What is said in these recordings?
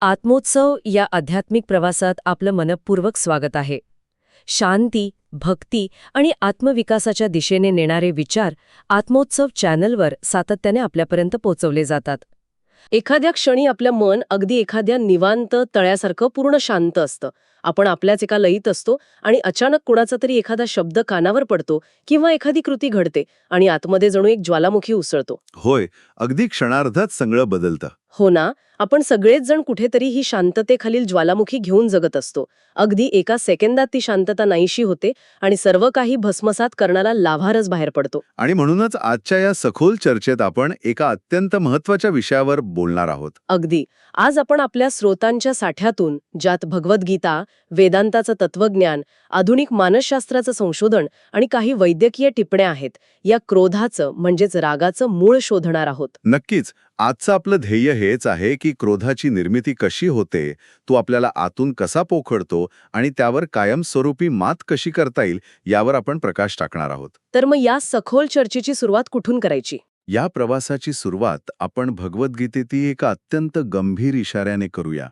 आत्मोत्सव या आध्यात्मिक प्रवासात आपलं मनःपूर्वक स्वागत आहे. शांती, भक्ती आणि आत्मविकासाच्या दिशेने नेणारे विचार आत्मोत्सव चॅनलवर सातत्याने आपल्यापर्यंत पोहोचवले जातात. एखाद्या क्षणी आपलं मन अगदी एखाद्या निवांत तळ्यासारखं पूर्ण शांत असतं. आपण आपल्याच एका लयीत असतो आणि अचानक कुणाचा तरी एखादा शब्द कानावर पडतो किंवा एखादी कृती घडते आणि आतमध्ये जणू एक ज्वालामुखी उसळतो. होय, अगदी क्षणार्धात सगळं बदलतं. हो ना, आपण सगळेच जण कुठेतरी ही शांततेखालील ज्वालामुखी घेऊन जगत असतो. अगदी एका सेकंदात ती शांतता नाहीशी होते आणि सर्व काही भस्मसात करणारा लाव्हारच बाहेर पडतो. आणि म्हणूनच आजच्या या सखोल चर्चेत आपण एका अत्यंत महत्वाच्या विषयावर बोलणार आहोत. अगदी. आज आपण आपल्या स्रोतांच्या साठ्यातून, ज्यात भगवद्गीता, वेदांताचं तत्वज्ञान, आधुनिक मानसशास्त्राचं संशोधन आणि काही वैद्यकीय टिप्पण्या आहेत, या क्रोधाचं म्हणजेच रागाचं मूळ शोधणार आहोत. नक्कीच, आजचं आपलं ध्येय हेच आहे की क्रोधाची निर्मिती कशी होते, तो आपल्याला आतून कसा पोखडतो आणि त्यावर कायमस्वरूपी मात कशी करता येईल यावर आपण प्रकाश टाकणार आहोत. तर मग या सखोल चर्चेची सुरुवात कुठून करायची? या प्रवासाची सुरुवात आपण भगवद्गीतेतील एका अत्यंत गंभीर इशाऱ्याने करूया.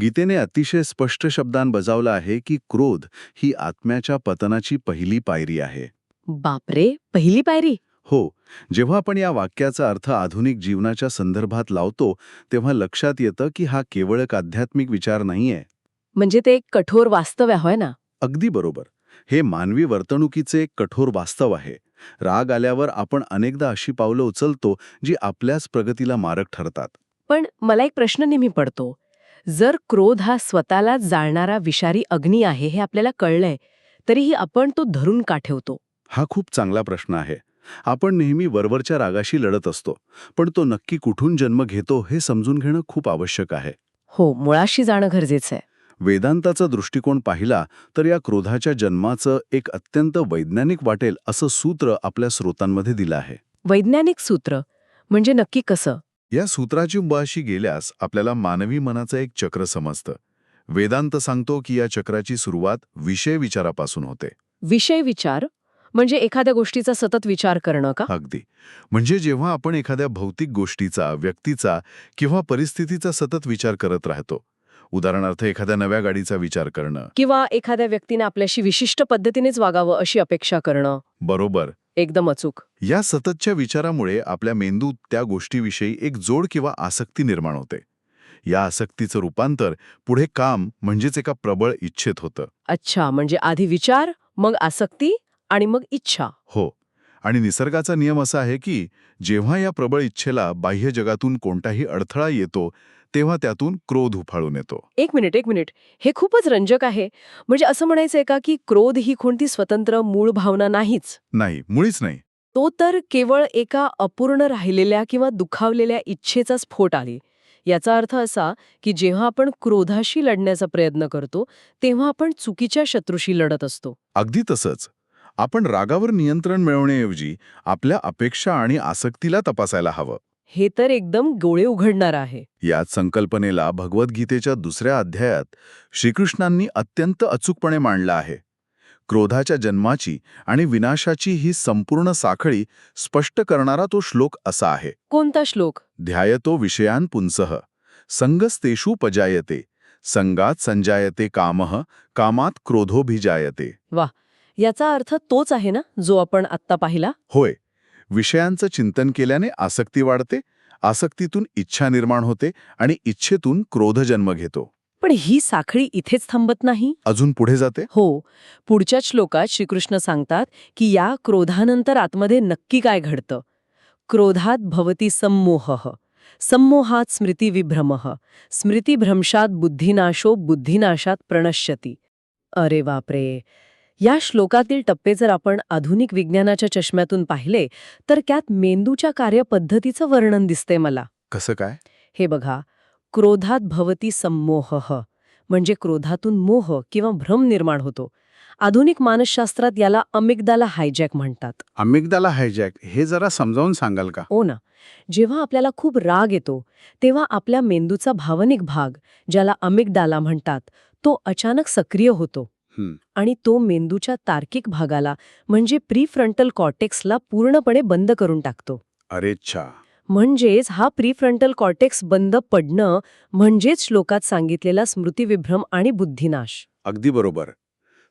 गीतेने अतिशय स्पष्ट शब्दांत बजावलं आहे की क्रोध ही आत्म्याच्या पतनाची पहिली पायरी आहे. बापरे, पहिली पायरी? हो, जेव्हा आपण या वाक्याचा अर्थ आधुनिक जीवनाच्या संदर्भात लावतो तेव्हा लक्षात येतं की हा केवळ एक आध्यात्मिक विचार नाहीये. म्हणजे ते एक कठोर वास्तव आहे ना? अगदी बरोबर. हे मानवी वर्तणुकीचे एक कठोर वास्तव आहे. राग आल्यावर आपण अनेकदा अशी पावलं उचलतो जी आपल्याच प्रगतीला मारक ठरतात. पण मला एक प्रश्न नेहमी पडतो. जर क्रोध हा स्वतःलाच जाळणारा विषारी अग्नी आहे हे आपल्याला कळलंय, तरीही आपण तो धरून का ठेवतो? हा खूप चांगला प्रश्न आहे. आपण नेहमी वरवरच्या रागाशी लढत असतो, पण तो नक्की कुठून जन्म घेतो हे समजून घेणं खूप आवश्यक आहे. हो, मुळाशी जाणं गरजेचं आहे. वेदांताचा दृष्टिकोन पाहिला तर या क्रोधाच्या जन्माचं एक अत्यंत वैज्ञानिक वाटेल असं सूत्र आपल्या स्रोतांमध्ये दिलं आहे. वैज्ञानिक सूत्र म्हणजे नक्की कसं? या सूत्राची मुळाशी गेल्यास आपल्याला मानवी मनाचं एक चक्र समजतं. वेदांत सांगतो की या चक्राची सुरुवात विषय विचारापासून होते. विषय विचार म्हणजे एखाद्या गोष्टीचा सतत विचार करणं का? अगदी. म्हणजे जेव्हा आपण एखाद्या भौतिक गोष्टीचा, व्यक्तीचा किंवा परिस्थितीचा सतत विचार करत राहतो, उदाहरणार्थ एखाद्या नव्या गाडीचा विचार करणं. किंवा एखाद्या व्यक्तीने आपल्याशी विशिष्ट पद्धतीनेच वागावं अशी अपेक्षा करणं. बरोबर. एकदम अचूक. या सततच्या विचारामुळे आपल्या मेंदूत त्या गोष्टीविषयी एक जोड किंवा आसक्ती निर्माण होते. या आसक्तीचं रूपांतर पुढे काम म्हणजेच एका प्रबळ इच्छेत होतं. अच्छा, म्हणजे आधी विचार, मग आसक्ती आणि मग इच्छा. हो. आणि निसर्गाचा नियम असा आहे की जेव्हा या प्रबळ इच्छेला बाह्य जगातून कोणताही अडथळा येतो तेव्हा त्यातून क्रोध उफाळून येतो. एक मिनिट. हे खूपच रंजक आहे. म्हणजे असं म्हणायचंय का की क्रोध ही कोणती स्वतंत्र मूळ भावना नाहीच? नाही, मुळीच नाही. तो तर केवळ एका अपूर्ण राहिलेल्या किंवा दुखावलेल्या इच्छेचा स्फोट आहे. याचा अर्थ असा की जेव्हा आपण क्रोधाशी लढण्याचा प्रयत्न करतो तेव्हा आपण चुकीच्या शत्रूशी लढत असतो. अगदी तसंच. आपण रागावर नियंत्रण मिळवण्याऐवजी आपल्या अपेक्षा आणि आसक्तीला तपासायला हवं. हे तर एकदम डोळे उघडणार आहे. याच संकल्पनेला भगवद्गीतेच्या दुसऱ्या अध्यायात श्रीकृष्णांनी अत्यंत अचूकपणे मांडलं आहे. क्रोधाच्या जन्माची आणि विनाशाची ही संपूर्ण साखळी स्पष्ट करणारा तो श्लोक असा आहे. कोणता श्लोक? ध्यायतो विषयान् पुंसः संगस्तेषु पजायते संगात संजायते कामः कामात क्रोधोभिजायते. वा, याचा अर्थ तोच आहे ना जो आपण आत्ता पाहिला? होय. विषयांचं चिंतन केल्याने आसक्ती वाढते, आसक्तीतून इच्छा निर्माण होते आणि इच्छेतून क्रोध जन्म घेतो. पण ही साखळी इथेच थांबत नाही. अजून पुढे जाते. हो, पुढच्याच श्लोकात श्रीकृष्ण सांगतात की या क्रोधानंतर आतमध्ये नक्की काय घडतं. क्रोधात भवती सम्मोहः, सम्मोहात स्मृतिविभ्रमः, स्मृतिभ्रंशात बुद्धिनाशो, बुद्धिनाशात प्रणश्यति. अरे बापरे. या श्लोकातील टप्पे जर आपण आधुनिक विज्ञानाच्या चष्म्यातून पाहिले तर त्यात मेंदूच्या कार्यपद्धतीचं वर्णन दिसते मला. कसं काय? हे बघा, क्रोधात भवती सम्मोहः म्हणजे क्रोधातून मोह किंवा भ्रम निर्माण होतो. आधुनिक मानसशास्त्रात याला अमिग्दाला हायजॅक म्हणतात. अमिग्दाला हायजॅक हे जरा समजावून सांगाल का? हो ना. जेव्हा आपल्याला खूप राग येतो तेव्हा आपल्या मेंदूचा भावनिक भाग, ज्याला अमिग्दाला म्हणतात, तो अचानक सक्रिय होतो. आणि तो मेंदूच्या तार्किक भागाला म्हणजे प्रीफ्रंटल कॉर्टेक्सला पूर्णपणे बंद करून टाकतो. अरे अच्छा. म्हणजेच हा प्रीफ्रंटल कॉर्टेक्स बंद पडणं म्हणजेच श्लोकात सांगितलेला स्मृतिविभ्रम आणि बुद्धिनाश. अगदी बरोबर.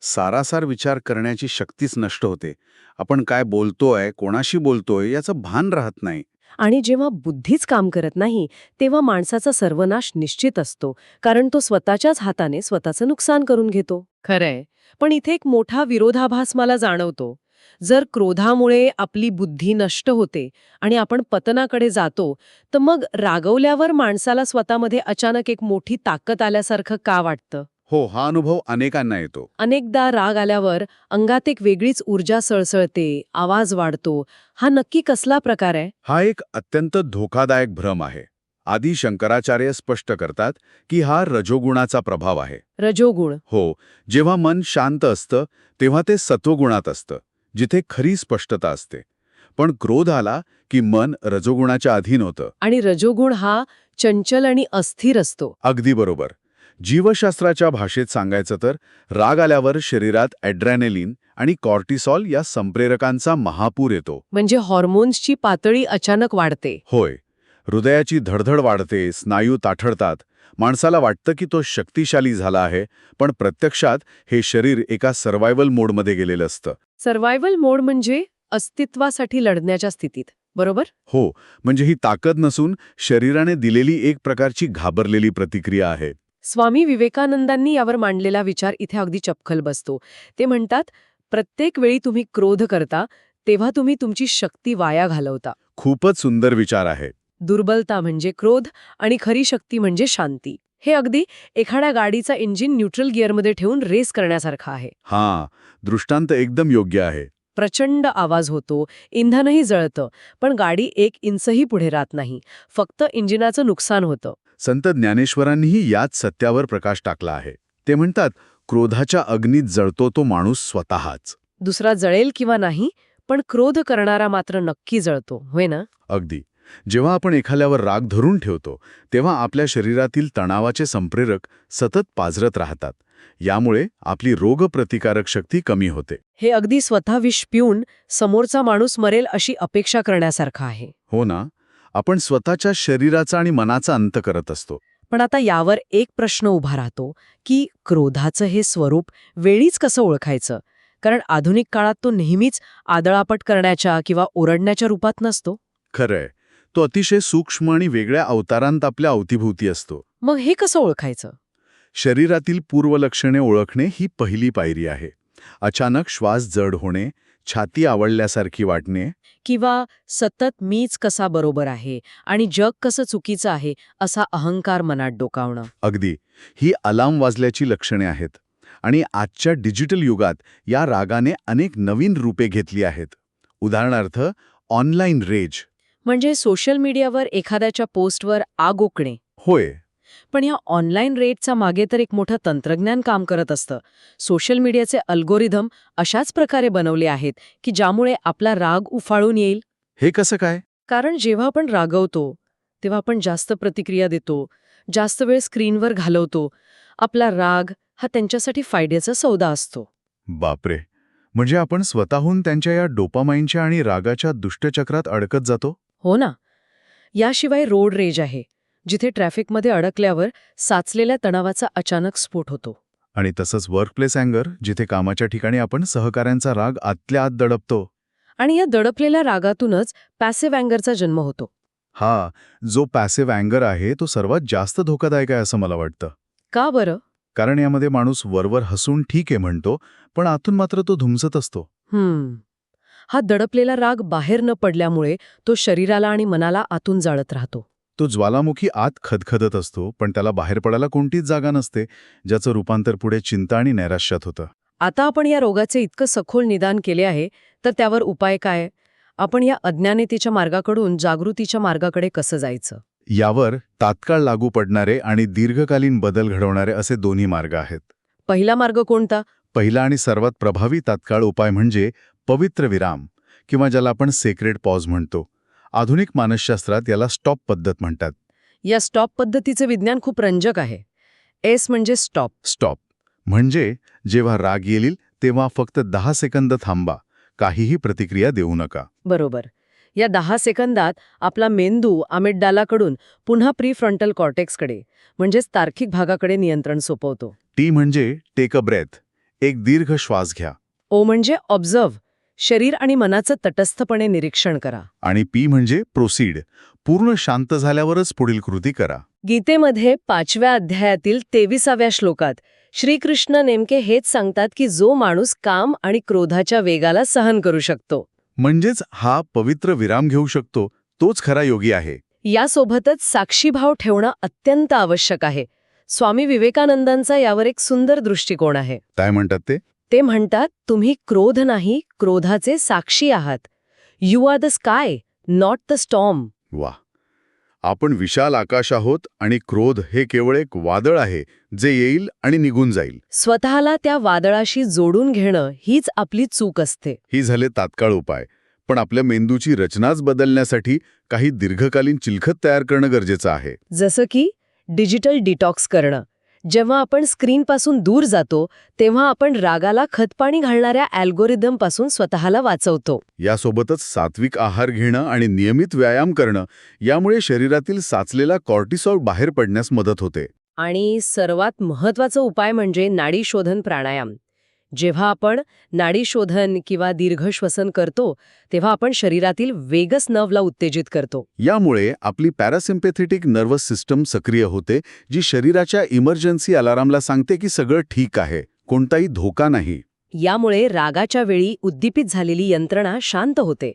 सारासार विचार करण्याची शक्तीच नष्ट होते. आपण काय बोलतोय, कोणाशी बोलतोय याचं भान राहत नाही. आणि जेव्हा बुद्धीच काम करत नाही तेव्हा माणसाचा सर्वनाश निश्चित असतो, कारण तो स्वतःच्याच हाताने स्वतःचं नुकसान करून घेतो. खरंय, पण इथे एक मोठा विरोधाभास मला जाणवतो. जर क्रोधामुळे आपली बुद्धी नष्ट होते आणि आपण पतनाकडे जातो, तर मग रागवल्यावर माणसाला स्वतःमध्ये अचानक एक मोठी ताकद आल्यासारखं का वाटतं? हो, हा अनुभव अनेकांना येतो. अनेकदा राग आल्यावर अंगात एक वेगळीच ऊर्जा सळसळते, आवाज वाढतो. हा नक्की कसला प्रकार आहे? हा एक अत्यंत धोकादायक भ्रम आहे. आदी शंकराचार्य स्पष्ट करतात की हा रजोगुणाचा प्रभाव आहे. रजोगुण. हो, जेव्हा मन शांत असतं तेव्हा ते सत्वगुणात असतं, जिथे खरी स्पष्टता असते. पण क्रोध आला की मन रजोगुणाच्या अधीन होतं. आणि रजोगुण हा चंचल आणि अस्थिर असतो. अगदी बरोबर. जीवशास्त्राच्या भाषेत सांगायचं तर राग आल्यावर शरीरात ॲड्रेनालिन आणि कॉर्टिसॉल या संप्रेरकांचा महापूर येतो. म्हणजे हॉर्मोन्सची पातळी अचानक वाढते. होय, हृदयाची धडधड वाढते, स्नायू ताठडतात. माणसाला वाटतं की तो शक्तिशाली झाला आहे, पण प्रत्यक्षात हे शरीर एका सर्व्हायव्हल मोडमध्ये गेलेलं असतं. सर्व्हायव्हल मोड म्हणजे अस्तित्वासाठी लढण्याच्या स्थितीत, बरोबर? हो, म्हणजे ही ताकद नसून शरीराने दिलेली एक प्रकारची घाबरलेली प्रतिक्रिया आहे. स्वामी विवेकानंदांनी यावर मांडलेला विचार इथे अगदी चपखल बसतो. ते म्हणतात, प्रत्येक वेळी तुम्ही क्रोध करता तेव्हा तुम्ही तुमची शक्ती वाया घालवता. खूपच सुंदर विचार आहे. दुर्बलता म्हणजे क्रोध आणि खरी शक्ती म्हणजे शांती. हे अगदी एखाद्या गाडीचा इंजिन न्यूट्रल गिअरमध्ये ठेवून रेस करण्यासारखं आहे. हां, दृष्टांत एकदम योग्य आहे. प्रचंड आवाज होतो, इंधनही जळतं, पण गाडी 1 इंचही पुढे राहत नाही. फक्त इंजिनाचं नुकसान होतं. संत ज्ञानेश्वरांनीही याच सत्यावर प्रकाश टाकला आहे. ते म्हणतात, क्रोधाच्या अग्नीत जळतो तो माणूस स्वतःच. दुसरा जळेल किंवा नाही, पण क्रोध करणारा मात्र नक्की जळतो, होय ना? अगदी. जेव्हा आपण एखाद्यावर राग धरून ठेवतो, तेव्हा आपल्या शरीरातील तणावाचे संप्रेरक सतत पाझरत राहतात. यामुळे आपली रोगप्रतिकारक शक्ती कमी होते. हे अगदी स्वतः विष पिऊन समोरचा माणूस मरेल अशी अपेक्षा करण्यासारखं आहे. हो ना? आपण स्वतःच्या शरीराचा आणि मनाचा अंत करत असतो. पण आता यावर एक प्रश्न उभा राहतो की क्रोधाचं हे स्वरूप वेळीच कसं ओळखायचं? कारण आधुनिक काळात तो नेहमीच आदळापट करण्याच्या किंवा ओरडण्याच्या रूपात नसतो. खरंय, तो अतिशय सूक्ष्म आणि वेगळ्या अवतारांत आपल्या अवतीभोवती असतो. मग हे कसं ओळखायचं? शरीरातील पूर्वलक्षणे ओळखणे ही पहिली पायरी आहे. अचानक श्वास जड होणे, छाती आवळल्यासारखी वाटणे, किंवा सतत मीच कसा बरोबर आहे आणि जग कसं चुकीचं आहे असा अहंकार मनात डोकावणं. अगदी ही अलार्म वाजल्याची लक्षणे आहेत. आणि आजच्या डिजिटल युगात या रागाने अनेक नवीन रूपे घेतली आहेत. उदाहरणार्थ ऑनलाईन रेज. म्हणजे सोशल मीडियावर एखाद्याच्या पोस्टवर आग ओकणे. होय, पण या ऑनलाईन रेटचा मागे तर एक मोठं तंत्रज्ञान काम करत असतं. सोशल मीडियाचे अल्गोरिदम अशाच प्रकारे बनवले आहेत की ज्यामुळे आपला राग उफाळून येईल. हे कसं काय? कारण जेव्हा आपण रागवतो तेव्हा आपण जास्त प्रतिक्रिया देतो, जास्त वेळ स्क्रीनवर घालवतो. आपला राग हा त्यांच्यासाठी फायद्याचा सौदा असतो. बापरे, म्हणजे आपण स्वतःहून त्यांच्या या डोपामाइनच्या आणि रागाच्या दुष्टचक्रात अडकत जातो. हो ना. याशिवाय रोड रेज आहे, जिथे ट्रॅफिकमध्ये अडकल्यावर साचलेल्या तणावाचा अचानक स्फोट होतो. आणि तसंच वर्कप्लेस अँगर, जिथे कामाच्या ठिकाणी आपण सहकाऱ्यांचा राग आतल्या आत दडपतो. आणि या दडपलेल्या रागातूनच पॅसिव्ह अँगरचा जन्म होतो. हा, जो पॅसिव्ह अँगर आहे तो सर्वात जास्त धोकादायक आहे असं मला वाटतं. का बरं? कारण यामध्ये माणूस वरवर हसून ठीक आहे म्हणतो, पण आतून मात्र तो धुमसत असतो. हा दडपलेला राग बाहेर न पडल्यामुळे तो शरीराला आणि मनाला आतून जाळत राहतो. तो ज्वालामुखी आत खदखदत असतो, पण त्याला बाहेर पडायला कोणतीच जागा नसते, ज्याचं रूपांतर पुढे चिंता आणि नैराश्यात होतं. आता आपण या रोगाचे इतकं सखोल निदान केले आहे, तर त्यावर उपाय काय? आपण या अज्ञानतेच्या मार्गाकडून जागृतीच्या मार्गाकडे कसं जायचं? यावर तात्काळ लागू पडणारे आणि दीर्घकालीन बदल घडवणारे असे दोन्ही मार्ग आहेत. पहिला मार्ग कोणता? पहिला आणि सर्वात प्रभावी तात्काळ उपाय म्हणजे पवित्र विराम, किंवा ज्याला आपण सेक्रेड पॉज म्हणतो. आधुनिक मानसशास्त्रात याला स्टॉप पद्धत म्हणतात. या स्टॉप पद्धतीचं विज्ञान खूप रंजक आहे. एस म्हणजे स्टॉप. स्टॉप म्हणजे जेव्हा राग येईल तेव्हा फक्त 10 सेकंद थांबा, काहीही प्रतिक्रिया देऊ नका. बरोबर. या 10 सेकंदात आपला मेंदू अमिगडालाकडून पुन्हा प्रीफ्रंटल कॉर्टेक्सकडे म्हणजेच तार्किक भागाकडे नियंत्रण सोपवतो. टी म्हणजे टेक अ ब्रेथ, एक दीर्घ श्वास घ्या. ओ म्हणजे ऑब्झर्व्ह, शरीर आणि मनाचं तटस्थपणे निरीक्षण करा. आणि पी म्हणजे प्रोसीड, पूर्ण शांत झाल्यावरच पुढील कृती करा. गीतेमध्ये 5व्या अध्यायातील 23व्या श्लोकात श्रीकृष्ण नेमके हेच सांगतात की जो माणूस काम आणि क्रोधाच्या वेगाला सहन करू शकतो, म्हणजेच हा पवित्र विराम घेऊ शकतो, तोच खरा योगी आहे. यासोबतच साक्षीभाव ठेवणं अत्यंत आवश्यक आहे. स्वामी विवेकानंदांचा यावर एक सुंदर दृष्टिकोन आहे. काय म्हणतात ते? ते म्हणतात, तुम्ही क्रोध नाही, क्रोधाचे साक्षी आहात. You are the sky, not the storm. वा, आपण विशाल आकाश आहोत आणि क्रोध हे केवळ एक वादळ आहे जे येईल आणि निघून जाईल. स्वतःला त्या वादळाशी जोडून घेणं हीच आपली चूक असते. ही झाले तात्काळ उपाय, पण आपल्या मेंदूची रचनाच बदलण्यासाठी काही दीर्घकालीन चिलखत तयार करणं गरजेचं आहे. जसं की डिजिटल डिटॉक्स करणं. जेव्हा आपण स्क्रीनपासून दूर जातो तेव्हा आपण रागाला खतपाणी घालणाऱ्या अल्गोरिदमपासून स्वतःला वाचवतो. यासोबतच सात्विक आहार घेणं आणि नियमित व्यायाम करणं, यामुळे शरीरातील साचलेला कॉर्टिसॉल बाहेर पडण्यास मदत होते. आणि सर्वात महत्त्वाचा उपाय म्हणजे नाडीशोधन प्राणायाम. जेव्हा आपण नाडीशोधन किंवा दीर्घ श्वसन करतो तेव्हा आपण शरीरातील वेगस नर्वला उत्तेजित करतो. यामुळे आपली पॅरासिम्पॅथेटिक नर्वस सिस्टम सक्रिय होते, जी शरीराच्या इमर्जन्सी अलारामला सांगते की सगळं ठीक आहे, कोणताही धोका नाही. यामुळे रागाच्या वेळी उद्दीपित झालेली यंत्रणा शांत होते.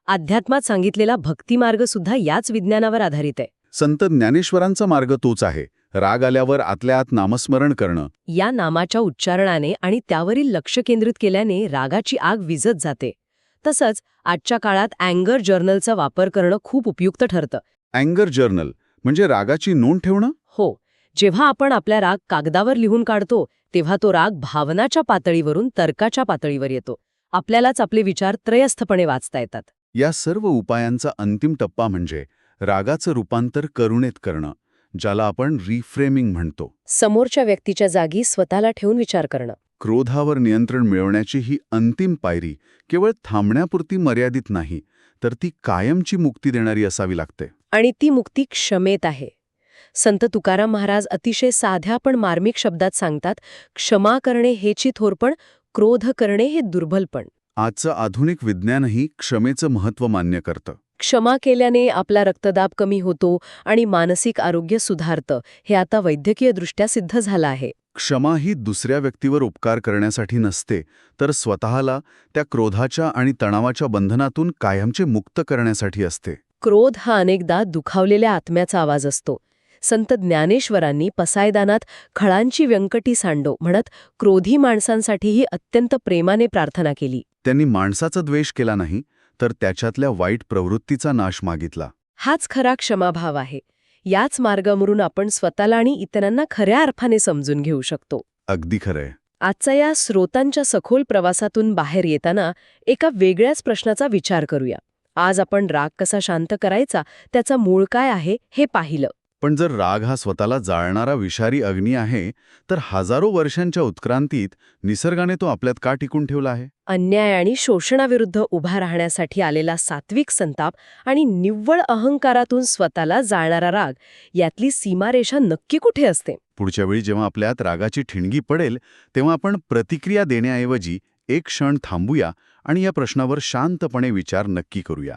अध्यात्मात सांगितलेला भक्तिमार्ग सुद्धा याच विज्ञानावर आधारित आहे. संत ज्ञानेश्वरांचा मार्ग तोच आहे. राग आल्यावर आतल्या आत नामस्मरण करणं. या नामाच्या उच्चारणाने आणि त्यावरील लक्ष केंद्रित केल्याने रागाची आग विझत जाते. तसंच आजच्या काळात अँगर जर्नलचा वापर करणं खूप उपयुक्त ठरतं. अँगर जर्नल म्हणजे रागाची नोंद ठेवणं? हो, जेव्हा आपण आपला राग कागदावर लिहून काढतो तेव्हा तो राग भावनाच्या पातळीवरून तर्काच्या पातळीवर येतो. आपल्यालाच आपले विचार त्रयस्थपणे वाचता येतात. या सर्व उपायांचा अंतिम टप्पा म्हणजे रागाचं रूपांतर करुणेत करणं, ज्याला आपण रिफ्रेमिंग म्हणतो. समोरच्या व्यक्तीच्या जागी स्वतःला ठेवून विचार करणं. क्रोधावर नियंत्रण मिळवण्याची ही अंतिम पायरी केवळ थांबण्यापुरती मर्यादित नाही, तर ती कायमची मुक्ती देणारी असावी लागते. आणि ती मुक्ती क्षमेत आहे. संत तुकाराम महाराज अतिशय साध्या पण मार्मिक शब्दात सांगतात, क्षमा करणे हेची थोरपण, क्रोध करणे हे दुर्बलपण. आजचं आधुनिक विज्ञानही क्षमेचं महत्त्व मान्य करतं. क्षमा केल्याने आपला रक्तदाब कमी होतो आणि मानसिक आरोग्य सुधारतं, हे आता वैद्यकीयदृष्ट्या सिद्ध झालं आहे. क्षमा ही दुसऱ्या व्यक्तीवर उपकार करण्यासाठी नसते, तर स्वतःला त्या क्रोधाच्या आणि तणावाच्या बंधनातून कायमचे मुक्त करण्यासाठी असते. क्रोध हा अनेकदा दुखावलेल्या आत्म्याचा आवाज असतो. संत ज्ञानेश्वरांनी पसायदानात खळांची व्यंकटी सांडो म्हणत क्रोधी माणसांसाठीही अत्यंत प्रेमाने प्रार्थना केली. त्यांनी माणसाचा द्वेष केला नाही, तर त्याच्यातल्या वाईट प्रवृत्तीचा नाश मागितला. हाच खरा क्षमाभाव आहे. याच मार्गावरून आपण स्वतःला आणि इतरांना खऱ्या अर्थाने समजून घेऊ शकतो. अगदी खरंय. आजच्या या स्रोतांच्या सखोल प्रवासातून बाहेर येताना एका वेगळ्याच प्रश्नाचा विचार करूया. आज आपण राग कसा शांत करायचा, त्याचा मूळ काय आहे हे पाहिलं. पण जर राग हा स्वतःला जाळणारा विषारी अग्नी आहे, तर हजारो वर्षांच्या उत्क्रांतीत निसर्गाने तो आपल्यात का टिकून ठेवला आहे? अन्याय आणि शोषणाविरुद्ध उभा राहण्यासाठी आलेला सात्विक संताप आणि निव्वळ अहंकारातून स्वतःला जाळणारा राग, यातली सीमारेषा नक्की कुठे असते? पुढच्या वेळी जेव्हा आपल्यात रागाची ठिणगी पडेल, तेव्हा आपण प्रतिक्रिया देण्याऐवजी एक क्षण थांबूया आणि या प्रश्नावर शांतपणे विचार नक्की करूया.